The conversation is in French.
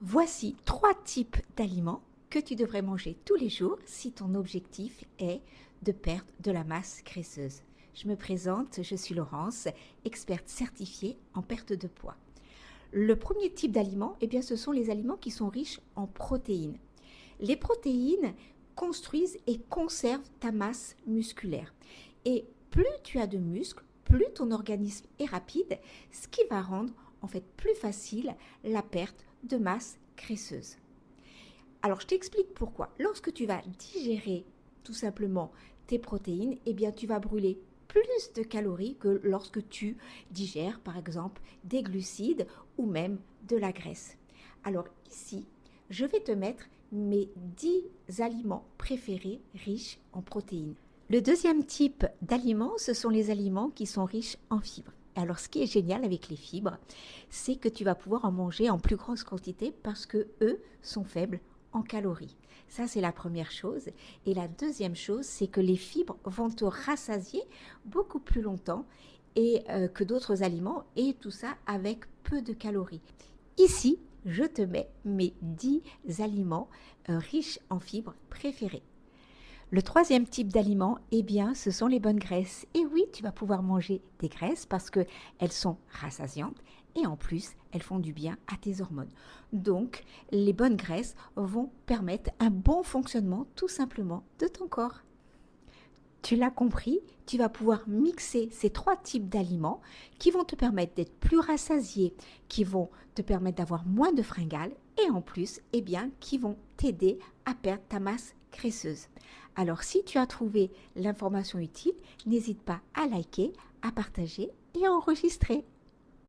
Voici 3 types d'aliments que tu devrais manger tous les jours si ton objectif est de perdre de la masse graisseuse. Je me présente, je suis Laurence, experte certifiée en perte de poids. Le premier type d'aliments, ce sont les aliments qui sont riches en protéines. Les protéines construisent et conservent ta masse musculaire. Et plus tu as de muscles, plus ton organisme est rapide, ce qui va rendre en fait plus facile la perte de masse graisseuse. Alors je t'explique pourquoi. Lorsque tu vas digérer tout simplement tes protéines, tu vas brûler plus de calories que lorsque tu digères par exemple des glucides ou même de la graisse. Alors ici, je vais te mettre mes 10 aliments préférés riches en protéines. Le deuxième type d'aliments, ce sont les aliments qui sont riches en fibres. Alors, ce qui est génial avec les fibres, c'est que tu vas pouvoir en manger en plus grosse quantité parce que eux sont faibles en calories. Ça, c'est la première chose. Et la deuxième chose, c'est que les fibres vont te rassasier beaucoup plus longtemps que d'autres aliments et tout ça avec peu de calories. Ici, je te mets mes 10 aliments riches en fibres préférés. Le troisième type d'aliments, ce sont les bonnes graisses. Et oui, tu vas pouvoir manger des graisses parce qu'elles sont rassasiantes et en plus, elles font du bien à tes hormones. Donc, les bonnes graisses vont permettre un bon fonctionnement tout simplement de ton corps. Tu l'as compris, tu vas pouvoir mixer ces 3 types d'aliments qui vont te permettre d'être plus rassasié, qui vont te permettre d'avoir moins de fringales et en plus, qui vont t'aider à perdre ta masse graisseuse. Alors, si tu as trouvé l'information utile, n'hésite pas à liker, à partager et à enregistrer.